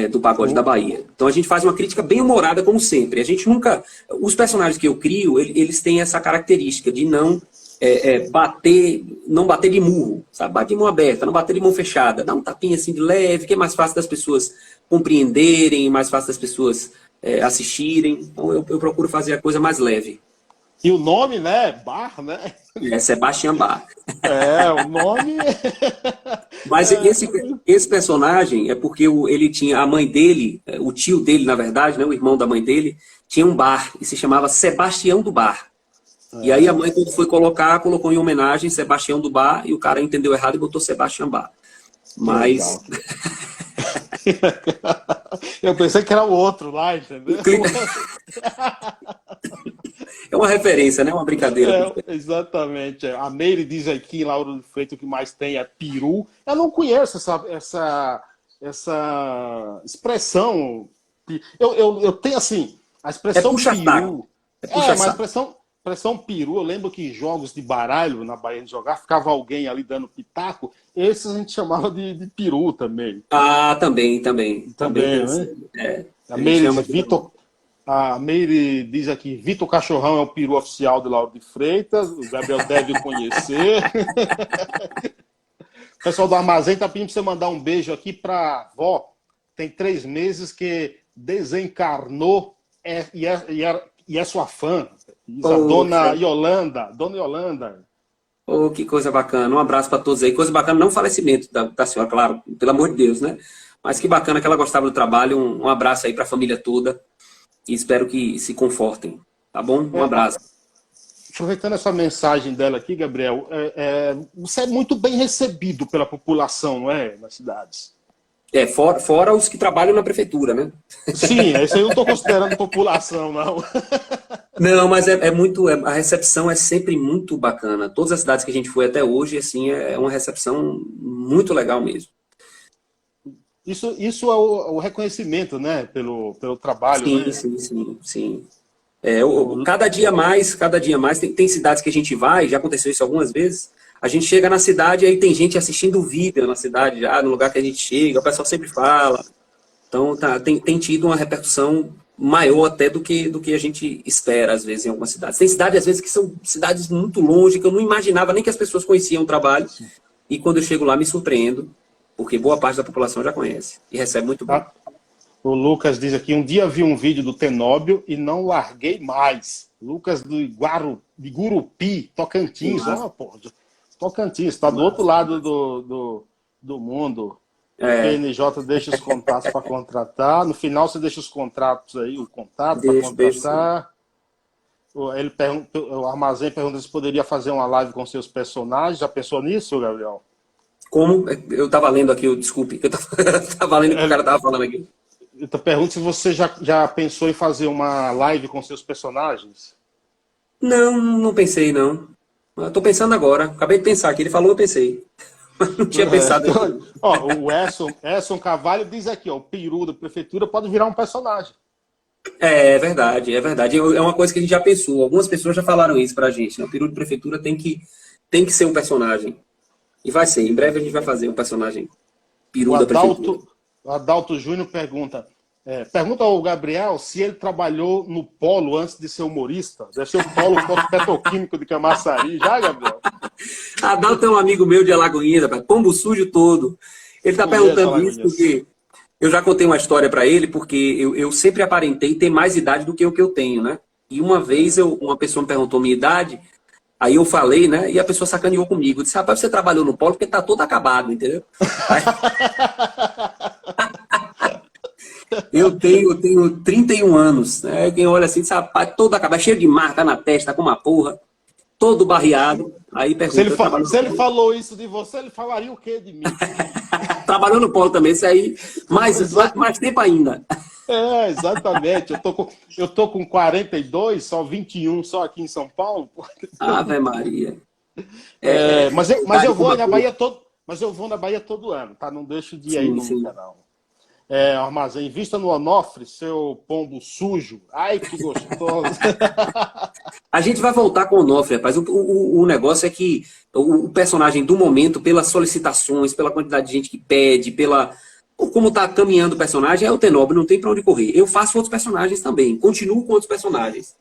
do pagode da Bahia. Então a gente faz uma crítica bem humorada, como sempre. A gente nunca... Os personagens que eu crio, eles têm essa característica de não bater de murro, sabe? Bater de mão aberta, não bater de mão fechada. Dá um tapinha assim de leve, que é mais fácil das pessoas compreenderem, mais fácil das pessoas assistirem. Então eu procuro fazer a coisa mais leve. E o nome, né? Bar, né? Sebastian Bach. O nome... Mas esse personagem é porque ele tinha, a mãe dele, o tio dele, na verdade, né, o irmão da mãe dele, tinha um bar e se chamava Sebastião do Bar. E aí a mãe, quando foi colocar, colocou em homenagem Sebastião do Bar e o cara entendeu errado e botou Sebastian Bach. Mas... Eu pensei que era o outro lá, entendeu? É uma referência, né? Uma brincadeira. Exatamente. A Meire diz aqui, Laura de Freitas, o que mais tem é peru. Eu não conheço essa expressão. Eu tenho, assim, a expressão peru. Mas a expressão peru, eu lembro que em jogos de baralho, na Bahia de jogar, ficava alguém ali dando pitaco. Esses a gente chamava de peru também. Ah, também. Também, né? A A Meire diz aqui, Vitor Cachorrão é o peru oficial de Lauro de Freitas, o Gabriel deve conhecer. O pessoal do armazém está pedindo para você mandar um beijo aqui para a avó. Tem 3 meses que desencarnou e é sua fã. Diz a dona Yolanda. Dona Yolanda. Oh, que coisa bacana. Um abraço para todos aí. Coisa bacana, não o falecimento da senhora, claro, pelo amor de Deus, né? Mas que bacana que ela gostava do trabalho. Um abraço aí para a família toda. E espero que se confortem. Tá bom? Um abraço. Aproveitando essa mensagem dela aqui, Gabriel, você é muito bem recebido pela população, não é? Nas cidades. Fora os que trabalham na prefeitura, né? Sim, isso aí eu não estou considerando população, não. Não, mas a recepção é sempre muito bacana. Todas as cidades que a gente foi até hoje, assim, é uma recepção muito legal mesmo. Isso é o reconhecimento, né? Pelo trabalho, sim, né? Sim. Cada dia mais, tem cidades que a gente vai, já aconteceu isso algumas vezes, a gente chega na cidade e aí tem gente assistindo o vídeo na cidade, já no lugar que a gente chega, o pessoal sempre fala. Então, tem tido uma repercussão maior até do que a gente espera, às vezes, em algumas cidades. Tem cidades, às vezes, que são cidades muito longe, que eu não imaginava nem que as pessoas conheciam o trabalho. E quando eu chego lá, me surpreendo, porque boa parte da população já conhece e recebe muito bem. O Lucas diz aqui, um dia vi um vídeo do Tenóbio e não larguei mais. Lucas de Gurupi, Tocantins. Tocantins, está do outro lado do mundo. O PNJ deixa os contatos para contratar. No final você deixa os contratos aí, o contato para contratar. O Armazém pergunta se poderia fazer uma live com seus personagens. Já pensou nisso, Gabriel? Como? Eu estava lendo aqui, desculpe, eu estava lendo o que o cara estava falando aqui. Eu te pergunto se você já pensou em fazer uma live com seus personagens. Não pensei, não. Estou pensando agora. Acabei de pensar aqui. Ele falou, eu pensei. Mas não tinha pensado. O Edson Carvalho diz aqui, o peru da prefeitura pode virar um personagem. É verdade. É uma coisa que a gente já pensou. Algumas pessoas já falaram isso pra gente. Né? O peru de prefeitura tem que ser um personagem. E vai ser. Em breve a gente vai fazer um personagem peru da prefeitura. O Adalto Júnior pergunta ao Gabriel se ele trabalhou no Polo antes de ser humorista. Deve ser o Polo Petroquímico de Camaçari. Já, Gabriel? Adalto é um amigo meu de Alagoinhas, pombo sujo todo. Ele está perguntando isso porque eu já contei uma história para ele, porque eu sempre aparentei ter mais idade do que o que eu tenho, né? E uma vez uma pessoa me perguntou minha idade, aí eu falei, né? E a pessoa sacaneou comigo. Eu disse, rapaz, você trabalhou no Polo porque tá todo acabado, entendeu? Eu tenho 31 anos, né? Quem olha assim, rapaz, todo acabado, cheio de marca na testa, com uma porra, todo barreado. Aí pergunta, se ele falou isso de você, ele falaria o quê de mim? Trabalhou no Polo também, isso aí, mais tempo ainda. Exatamente. Eu tô com 42, só 21 só aqui em São Paulo. Ave Maria. Mas eu vou na Bahia todo ano, tá? Não deixo de ir aí nunca, não. Armazém, invista no Onofre, seu pombo sujo. Ai, que gostoso. A gente vai voltar com o Onofre, rapaz. O negócio é que o personagem do momento, pelas solicitações, pela quantidade de gente que pede, como tá caminhando o personagem, é o Tenóbio, não tem para onde correr. Eu faço outros personagens também, continuo com outros personagens.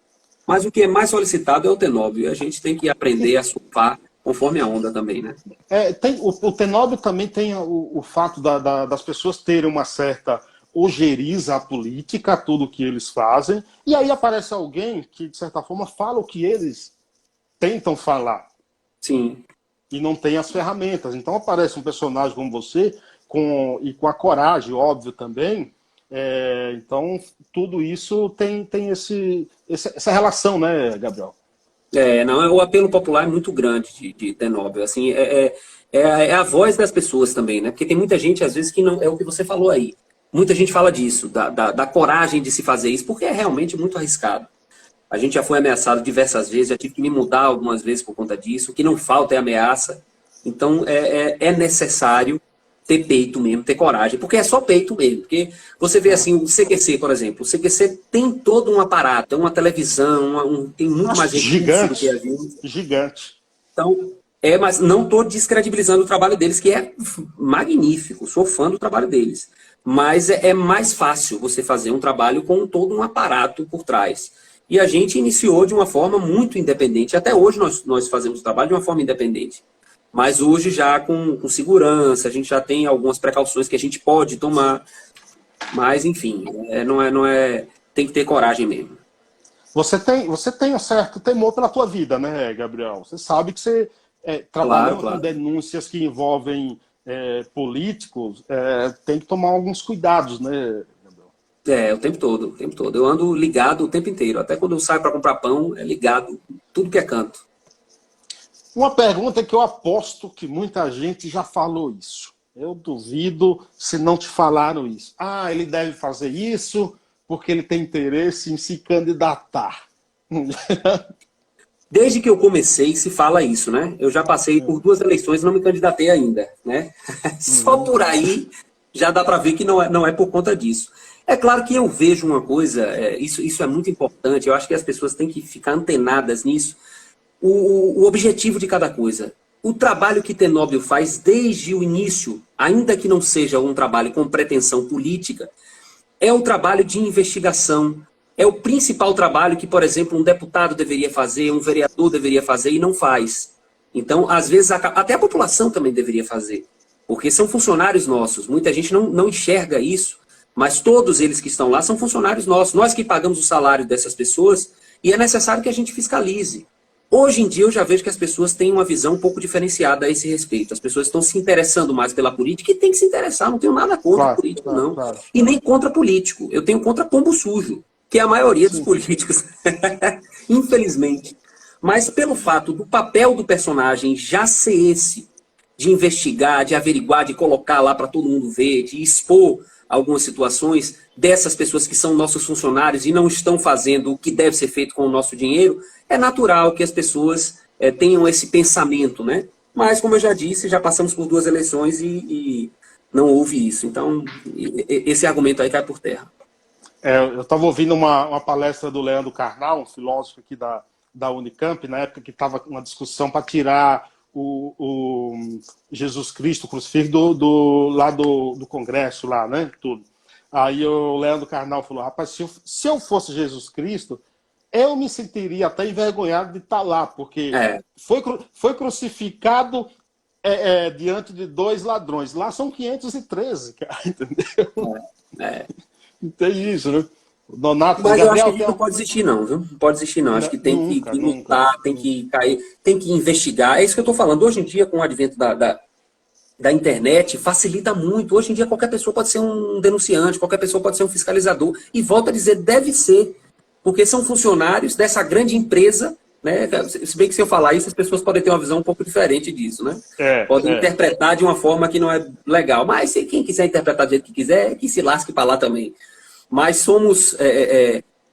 Mas o que é mais solicitado é o Tenóbio. E a gente tem que aprender a surfar conforme a onda também, né? O Tenóbio também tem o fato das pessoas terem uma certa ojeriza à política, a tudo que eles fazem, e aí aparece alguém que, de certa forma, fala o que eles tentam falar. Sim. E não tem as ferramentas. Então aparece um personagem como você, com a coragem, óbvio, também. Então, tudo isso tem essa relação, né, Gabriel? O apelo popular é muito grande de Tenóbio, assim, a voz das pessoas também, né? Porque tem muita gente, às vezes, que não é o que você falou aí. Muita gente fala disso, da coragem de se fazer isso, porque é realmente muito arriscado. A gente já foi ameaçado diversas vezes, já tive que me mudar algumas vezes por conta disso. O que não falta é ameaça. Então, é necessário ter peito mesmo, ter coragem, porque é só peito mesmo. Porque você vê assim, o CQC, por exemplo, o CQC tem todo um aparato, uma televisão, tem muito mais recurso do que a gente. Gigante. Então, mas não estou descredibilizando o trabalho deles, que é magnífico, sou fã do trabalho deles. mas é mais fácil você fazer um trabalho com todo um aparato por trás. E a gente iniciou de uma forma muito independente. Até hoje nós fazemos o trabalho de uma forma independente. Mas hoje já com segurança, a gente já tem algumas precauções que a gente pode tomar. Mas, enfim, não é, tem que ter coragem mesmo. Você tem um certo temor pela tua vida, né, Gabriel? Você sabe que você trabalhando Claro. com denúncias que envolvem políticos, tem que tomar alguns cuidados, né, Gabriel? O tempo todo, o tempo todo. Eu ando ligado o tempo inteiro. Até quando eu saio para comprar pão, é ligado tudo que é canto. Uma pergunta que eu aposto que muita gente já falou isso. Eu duvido se não te falaram isso. Ah, ele deve fazer isso porque ele tem interesse em se candidatar. Desde que eu comecei, se fala isso, né? Eu já passei por 2 eleições e não me candidatei ainda, né? Só por aí já dá para ver que não é por conta disso. É claro que eu vejo uma coisa, isso é muito importante, eu acho que as pessoas têm que ficar antenadas nisso. O objetivo de cada coisa. O trabalho que Tenóbio faz desde o início, ainda que não seja um trabalho com pretensão política, é o trabalho de investigação. É o principal trabalho que, por exemplo, um deputado deveria fazer, um vereador deveria fazer e não faz. Então, às vezes, até a população também deveria fazer. Porque são funcionários nossos. Muita gente não enxerga isso, mas todos eles que estão lá são funcionários nossos. Nós que pagamos o salário dessas pessoas e é necessário que a gente fiscalize. Hoje em dia eu já vejo que as pessoas têm uma visão um pouco diferenciada a esse respeito. As pessoas estão se interessando mais pela política e tem que se interessar. Não tenho nada contra político, não. Claro. E nem contra político. Eu tenho contra pombo sujo, que é a maioria dos políticos. Infelizmente. Mas pelo fato do papel do personagem já ser esse, de investigar, de averiguar, de colocar lá para todo mundo ver, de expor algumas situações dessas pessoas que são nossos funcionários e não estão fazendo o que deve ser feito com o nosso dinheiro, é natural que as pessoas tenham esse pensamento, né? Mas, como eu já disse, já passamos por 2 eleições e não houve isso. Então, esse argumento aí cai por terra. Eu estava ouvindo uma palestra do Leandro Carnal, um filósofo aqui da Unicamp, na época que estava uma discussão para tirar o Jesus Cristo crucifixo lá do Congresso, lá, né? Tudo. Aí o Leandro Carnal falou, rapaz, se eu fosse Jesus Cristo, eu me sentiria até envergonhado de estar lá, porque foi crucificado diante de 2 ladrões. Lá são 513, cara, entendeu? Tem isso, né? Donato, mas Gabriel, eu acho que a gente não pode desistir, não, viu? Não pode desistir, não. Acho que tem que lutar, tem que cair, tem que investigar. É isso que eu estou falando. Hoje em dia, com o advento da internet, facilita muito. Hoje em dia, qualquer pessoa pode ser um denunciante, qualquer pessoa pode ser um fiscalizador. E volto a dizer, deve ser. Porque são funcionários dessa grande empresa, né? Se bem que se eu falar isso, as pessoas podem ter uma visão um pouco diferente disso, né? Podem interpretar de uma forma que não é legal. Mas se quem quiser interpretar do jeito que quiser, que se lasque para lá também. Mas somos...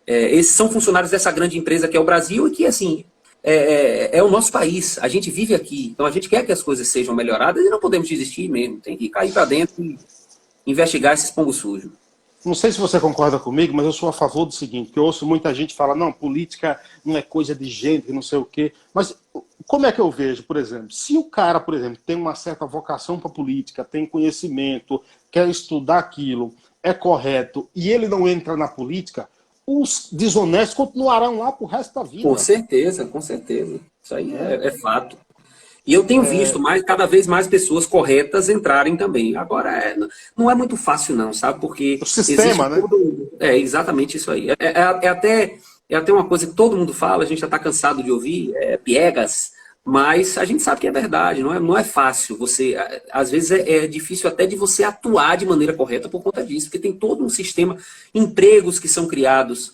esses são funcionários dessa grande empresa que é o Brasil e que, assim, é o nosso país. A gente vive aqui. Então, a gente quer que as coisas sejam melhoradas e não podemos desistir mesmo. Tem que cair para dentro e investigar esses pombos sujos. Não sei se você concorda comigo, mas eu sou a favor do seguinte, que eu ouço muita gente falar, não, política não é coisa de gente, não sei o quê. Mas como é que eu vejo, por exemplo, se o cara, por exemplo, tem uma certa vocação para política, tem conhecimento, quer estudar aquilo, é correto, e ele não entra na política, os desonestos continuarão lá pro resto da vida. Com certeza, com certeza. Isso aí é fato. E eu tenho visto cada vez mais pessoas corretas entrarem também. Agora, não é muito fácil não, sabe? Porque o sistema, né? É exatamente isso aí. É até uma coisa que todo mundo fala, a gente já está cansado de ouvir, piegas, mas a gente sabe que é verdade, não é fácil. Às vezes é difícil até de você atuar de maneira correta por conta disso, porque tem todo um sistema, empregos que são criados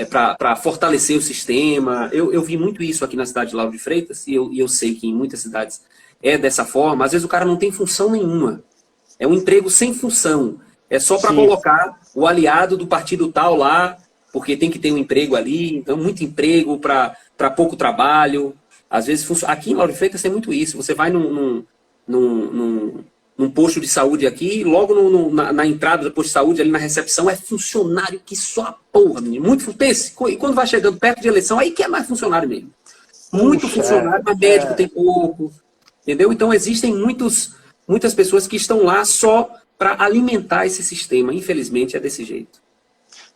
para fortalecer o sistema. Eu vi muito isso aqui na cidade de Lauro de Freitas, e eu sei que em muitas cidades é dessa forma. Às vezes o cara não tem função nenhuma. É um emprego sem função. É só para colocar o aliado do partido tal lá, porque tem que ter um emprego ali. Então, muito emprego para pouco trabalho. Às vezes, aqui em Lauro de Freitas tem muito isso. Você vai num posto de saúde aqui, logo na entrada do posto de saúde, ali na recepção, é funcionário que só a porra, menino. Muito, pense, e quando vai chegando perto de eleição, aí que é mais funcionário mesmo. Muito funcionário, mas médico tem pouco, entendeu? Então existem muitas pessoas que estão lá só para alimentar esse sistema. Infelizmente, é desse jeito.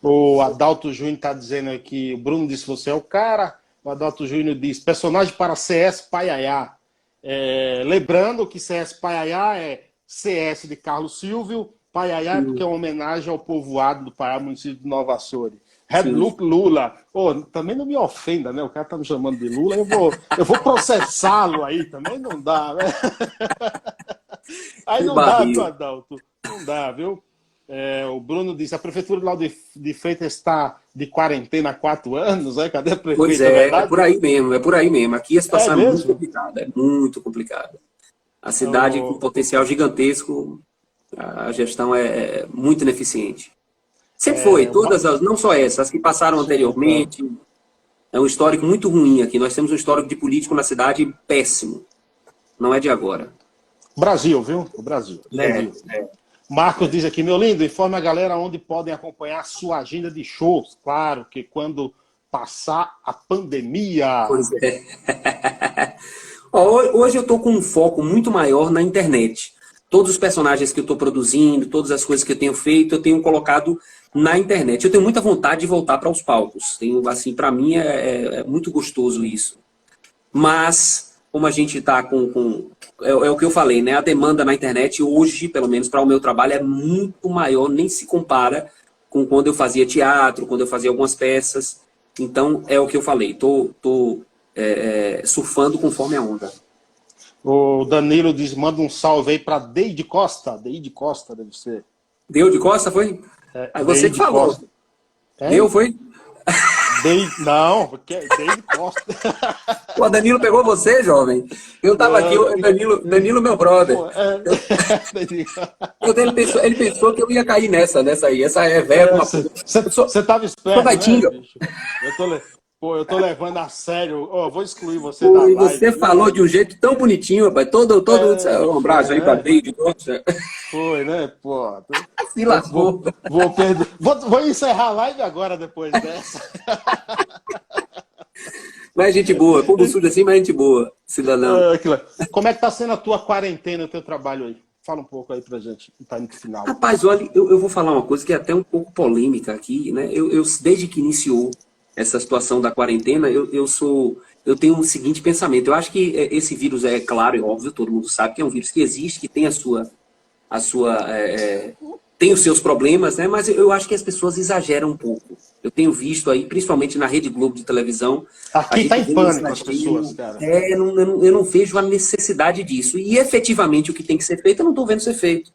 O Adalto Júnior está dizendo aqui, o Bruno disse, você é o cara. O Adalto Júnior diz, personagem para CS Paiaiá. Lembrando que CS Paiaiá é CS de Carlos Silvio, Paiaiá é porque é uma homenagem ao povoado do Paiaiá, município de Nova Açores. Red Look Lula. Também não me ofenda, né? O cara tá me chamando de Lula, eu vou processá-lo aí, também não dá, né? Aí não dá, viu, Adalto? Não dá, viu? O Bruno disse, a prefeitura de Lauro de Freitas está de quarentena há 4 anos, né? Cadê a prefeita? Pois é por aí mesmo, é por aí mesmo. Aqui a situação é muito complicada, é muito complicada. A cidade com potencial gigantesco, a gestão é muito ineficiente. Sempre foi, todas as, não só essas, as que passaram anteriormente. É um histórico muito ruim aqui. Nós temos um histórico de político na cidade péssimo. Não é de agora. Brasil, viu? O Brasil. Marcos diz aqui, meu lindo, informe a galera onde podem acompanhar a sua agenda de shows. Claro que quando passar a pandemia. Pois é. Hoje eu estou com um foco muito maior na internet. Todos os personagens que eu estou produzindo, todas as coisas que eu tenho feito, eu tenho colocado na internet. Eu tenho muita vontade de voltar para os palcos. Assim, para mim é muito gostoso isso. Mas, como a gente está é o que eu falei, né? A demanda na internet hoje, pelo menos para o meu trabalho, é muito maior, nem se compara com quando eu fazia teatro, quando eu fazia algumas peças. Então, é o que eu falei. Estou surfando conforme a onda. O Danilo diz, manda um salve aí para Deide Costa. Deide Costa, deve ser. Deu de Costa, foi? Aí você que falou. Deu, foi? Não, Deide Costa. O Danilo pegou você, jovem? Eu tava aqui, Danilo meu brother. Ele pensou que eu ia cair nessa aí. Essa é velha. Você tava esperto, né, bicho? Eu tô levando a sério. Vou excluir você da live. Você falou de um jeito tão bonitinho, rapaz. Um abraço aí pra Deide. Foi, né? Pô. Se lascou. Vou encerrar a live agora, depois dessa. Mas gente boa. Como sujo assim, mas gente boa, cidadão. Como é que tá sendo a tua quarentena, o teu trabalho aí? Fala um pouco aí pra gente, tá no final. Rapaz, olha, eu vou falar uma coisa que é até um pouco polêmica aqui, né? Desde que iniciou essa situação da quarentena, eu tenho um seguinte pensamento. Eu acho que esse vírus é claro e óbvio, todo mundo sabe que é um vírus que existe, que tem tem os seus problemas, né? Mas eu acho que as pessoas exageram um pouco. Eu tenho visto aí, principalmente na Rede Globo de televisão... Aqui tá em pânico as pessoas, cara. Eu não vejo a necessidade disso. E efetivamente o que tem que ser feito, eu não estou vendo ser feito.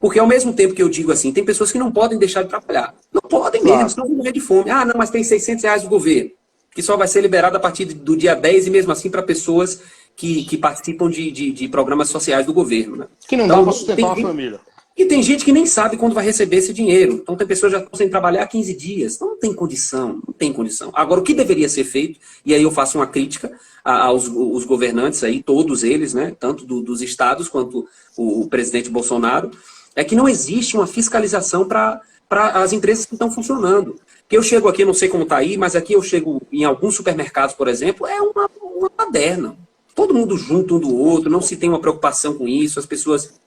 Porque ao mesmo tempo que eu digo assim, tem pessoas que não podem deixar de trabalhar. Não podem mesmo, senão vão morrer de fome. Ah, não, mas tem R$600 do governo, que só vai ser liberado a partir do dia 10 e mesmo assim para pessoas que participam de programas sociais do governo. Né? Que não dá para sustentar uma família. E tem gente que nem sabe quando vai receber esse dinheiro. Então tem pessoas que já estão sem trabalhar há 15 dias. Então não tem condição, não tem condição. Agora, o que deveria ser feito, e aí eu faço uma crítica aos governantes aí, todos eles, né, tanto dos estados quanto o presidente Bolsonaro, é que não existe uma fiscalização para as empresas que estão funcionando. Que eu chego aqui, não sei como está aí, mas aqui eu chego em alguns supermercados, por exemplo, é uma baderna. Todo mundo junto um do outro, não se tem uma preocupação com isso, as pessoas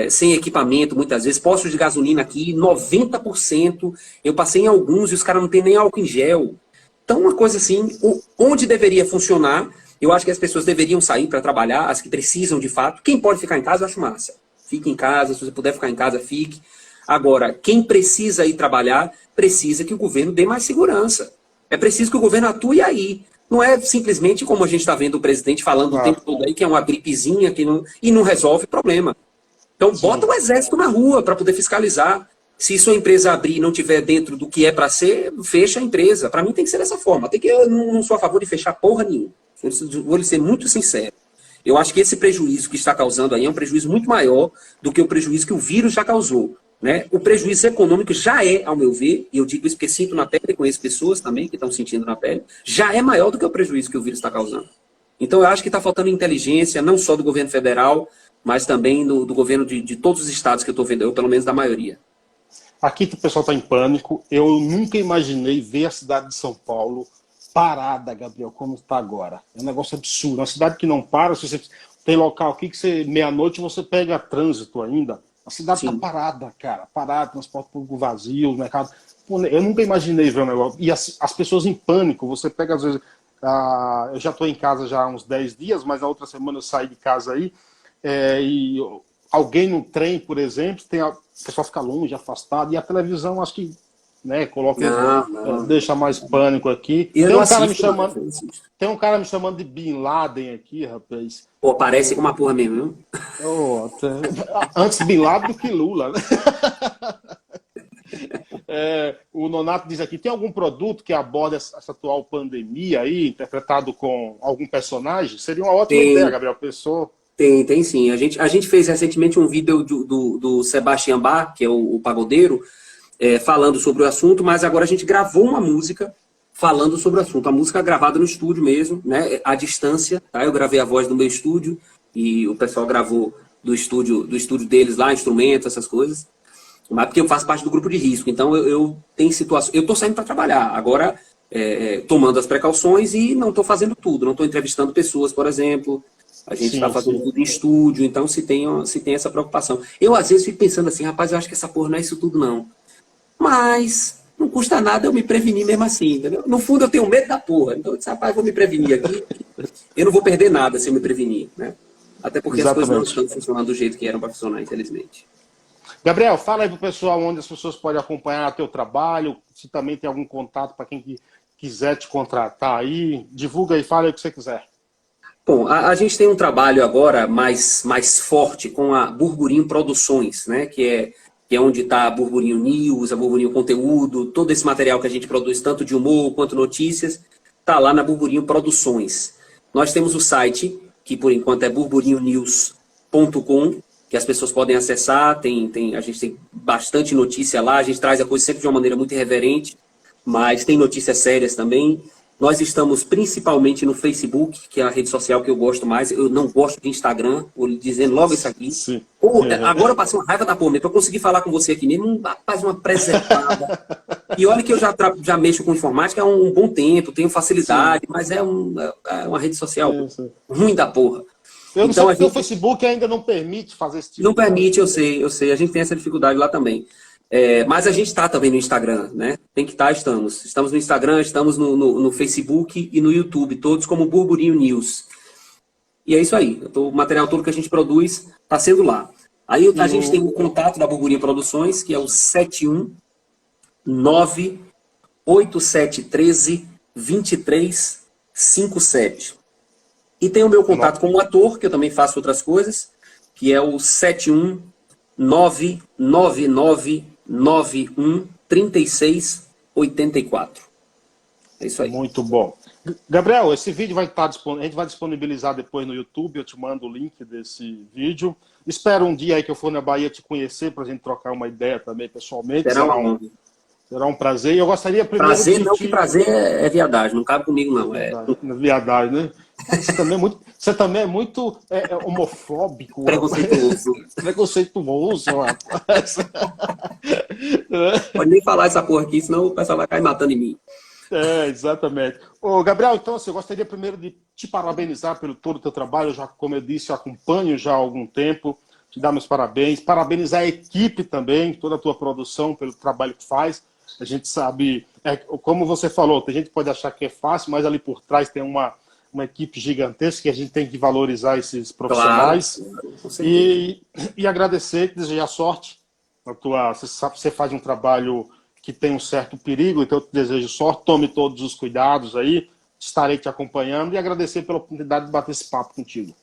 sem equipamento, muitas vezes, postos de gasolina aqui, 90%, eu passei em alguns e os caras não têm nem álcool em gel. Então, uma coisa assim, onde deveria funcionar, eu acho que as pessoas deveriam sair para trabalhar, as que precisam de fato. Quem pode ficar em casa, eu acho massa. Fique em casa, se você puder ficar em casa, fique. Agora, quem precisa ir trabalhar, precisa que o governo dê mais segurança. É preciso que o governo atue aí. Não é simplesmente como a gente está vendo o presidente falando o tempo todo aí, que é uma gripezinha e não resolve o problema. Então, bota o exército na rua para poder fiscalizar. Se sua empresa abrir e não tiver dentro do que é para ser, fecha a empresa. Para mim tem que ser dessa forma. Eu não sou a favor de fechar porra nenhuma. Vou lhe ser muito sincero. Eu acho que esse prejuízo que está causando aí é um prejuízo muito maior do que o prejuízo que o vírus já causou. Né? O prejuízo econômico já é, ao meu ver, e eu digo isso porque sinto na pele, conheço pessoas também que estão sentindo na pele, já é maior do que o prejuízo que o vírus está causando. Então eu acho que está faltando inteligência, não só do governo federal, mas também do governo de todos os estados que eu estou vendo, eu, pelo menos da maioria. Aqui o pessoal está em pânico. Eu nunca imaginei ver a cidade de São Paulo parada, Gabriel, como está agora. É um negócio absurdo. Uma cidade que não para, se você tem local aqui que você meia-noite você pega trânsito ainda. A cidade está Sim. parada, cara. Parada, transporte público vazio, os mercados. Pô, eu nunca imaginei ver um negócio. E as pessoas em pânico. Você pega, às vezes. Eu já estou em casa já há uns 10 dias, mas na outra semana eu saí de casa aí. E alguém no trem, por exemplo, o pessoal fica longe, afastado. E a televisão, acho que, né, Não, não. deixa mais pânico aqui. Eu Tem não um cara me assisto, chamando. não assisto. Tem um cara me chamando de Bin Laden aqui, rapaz. Pô, parece com uma porra mesmo, viu? Antes Bin Laden do que Lula, né? O Nonato diz aqui, tem algum produto que aborda essa atual pandemia aí, interpretado com algum personagem? Seria uma ótima ideia, Gabriel Pessoa. Tem sim. A gente fez recentemente um vídeo do Sebastião Bach, que é o pagodeiro, falando sobre o assunto, mas agora a gente gravou uma música falando sobre o assunto. A música gravada no estúdio mesmo, né? À distância, tá? Eu gravei a voz do meu estúdio e o pessoal gravou do estúdio deles lá, instrumentos, essas coisas. Mas porque eu faço parte do grupo de risco, então eu tenho situações. Eu estou saindo para trabalhar, agora tomando as precauções e não estou fazendo tudo, não estou entrevistando pessoas, por exemplo. A gente está fazendo tudo em estúdio, então se tem essa preocupação. Eu, às vezes, fico pensando assim, rapaz, eu acho que essa porra não é isso tudo, não. Mas não custa nada eu me prevenir mesmo assim, entendeu? No fundo, eu tenho medo da porra. Então eu disse, rapaz, vou me prevenir aqui. Eu não vou perder nada se eu me prevenir, né? Até porque as coisas não estão funcionando do jeito que eram para funcionar, infelizmente. Gabriel, fala aí pro pessoal onde as pessoas podem acompanhar o teu trabalho, se também tem algum contato para quem quiser te contratar aí. Divulga aí, fala aí o que você quiser. Bom, a gente tem um trabalho agora mais forte com a Burburinho Produções, né? Que é onde está a Burburinho News, a Burburinho Conteúdo, todo esse material que a gente produz, tanto de humor quanto notícias, está lá na Burburinho Produções. Nós temos o site, que por enquanto é burburinhonews.com, que as pessoas podem acessar, a gente tem bastante notícia lá, a gente traz a coisa sempre de uma maneira muito irreverente, mas tem notícias sérias também. Nós estamos principalmente no Facebook, que é a rede social que eu gosto mais. Eu não gosto de Instagram, vou dizendo logo isso aqui. Agora eu passei uma raiva da porra, para eu conseguir falar com você aqui mesmo, faz uma preservada. E olha que eu já mexo com informática há um bom tempo, tenho facilidade, mas é uma rede social ruim da porra. Eu não sei porque o Facebook ainda não permite fazer esse tipo de coisa. Não permite, eu sei. A gente tem essa dificuldade lá também. Mas a gente está também no Instagram, né? Tem que estar, estamos. Estamos no Instagram, estamos no Facebook e no YouTube, todos como Burburinho News. E é isso aí. O material todo que a gente produz está sendo lá. Aí a gente tem o contato da Burburinho Produções, que é o 719-8713-2357. E tem o meu contato como ator, que eu também faço outras coisas, que é o 71999913684. É isso aí. Muito bom. Gabriel, esse vídeo vai estar disponível, a gente vai disponibilizar depois no YouTube, eu te mando o link desse vídeo. Espero um dia aí que eu for na Bahia te conhecer, para a gente trocar uma ideia também pessoalmente. Será um prazer. E eu gostaria primeiro prazer não, que prazer é viadagem, não cabe comigo não. Viadagem, né? Você também é muito homofóbico. Preconceituoso. Preconceituoso, rapaz. Pode nem falar essa porra aqui, senão o pessoal vai cair matando em mim. Exatamente. Ô, Gabriel, então assim, eu gostaria primeiro de te parabenizar pelo todo o teu trabalho. Como eu disse, eu acompanho já há algum tempo. Te dar meus parabéns. Parabenizar a equipe também, toda a tua produção, pelo trabalho que faz. A gente sabe, como você falou, tem gente que pode achar que é fácil, mas ali por trás tem uma equipe gigantesca que a gente tem que valorizar esses profissionais. Claro, e agradecer, desejar sorte. Você sabe que você faz um trabalho que tem um certo perigo, então eu te desejo sorte. Tome todos os cuidados aí, estarei te acompanhando e agradecer pela oportunidade de bater esse papo contigo.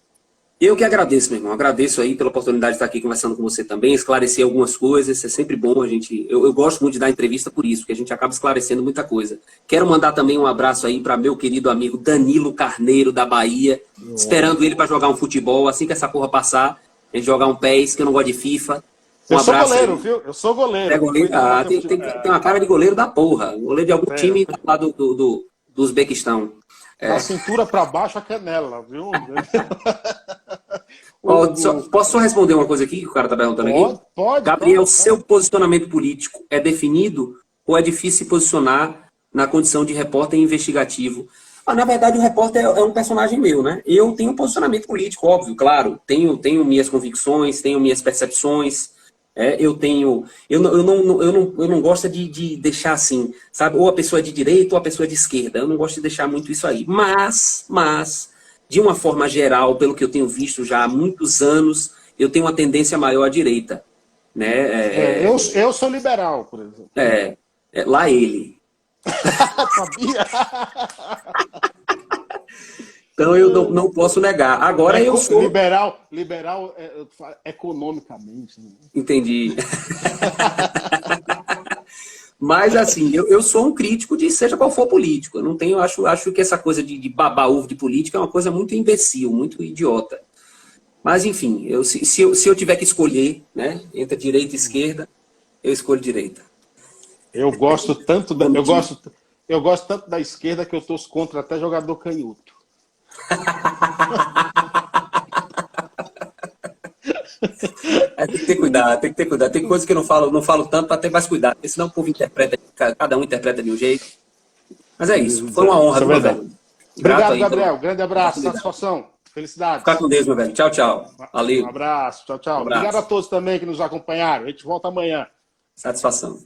Eu que agradeço, meu irmão. Agradeço aí pela oportunidade de estar aqui conversando com você também, esclarecer algumas coisas. É sempre bom a gente... Eu gosto muito de dar entrevista por isso, porque a gente acaba esclarecendo muita coisa. Quero mandar também um abraço aí para meu querido amigo Danilo Carneiro, da Bahia, esperando ele para jogar um futebol. Assim que essa porra passar, a gente jogar um PES, que eu não gosto de FIFA. Eu sou goleiro, viu? Eu sou goleiro. É goleiro? Tem uma cara de goleiro da porra. Goleiro de algum time lá do Uzbequistão. Da cintura para baixo, a canela, viu? Posso só responder uma coisa aqui que o cara está perguntando aqui? Pode. Gabriel, seu posicionamento político é definido ou é difícil se posicionar na condição de repórter investigativo? Na verdade, o repórter é um personagem meu, né? Eu tenho um posicionamento político, óbvio, claro. Tenho minhas convicções, tenho minhas percepções, Eu não gosto de deixar assim, sabe? Ou a pessoa é de direita ou a pessoa é de esquerda. Eu não gosto de deixar muito isso aí. Mas, de uma forma geral, pelo que eu tenho visto já há muitos anos, eu tenho uma tendência maior à direita, né? Eu sou liberal, por exemplo. Lá ele. Sabia? Então eu não posso negar. Agora eu sou... Liberal economicamente. Né? Entendi. Mas, assim, eu sou um crítico de seja qual for o político. Eu não tenho, acho que essa coisa de babar ovo de política é uma coisa muito imbecil, muito idiota. Mas, enfim, se eu tiver que escolher, né, entre direita e esquerda, eu escolho direita. Eu gosto tanto da esquerda que eu torço contra até jogador canhoto. Tem que ter cuidado, tem que ter cuidado. Tem coisas que eu não falo tanto para ter mais cuidado, porque senão o povo interpreta, cada um interpreta de um jeito. Mas é isso. Foi uma honra, meu velho. Obrigado, Gabriel. Grande abraço, satisfação. Felicidades. Fica com Deus, meu velho. Tchau, tchau. Valeu. Um abraço. Tchau, tchau. Um abraço. Obrigado a todos também que nos acompanharam. A gente volta amanhã. Satisfação.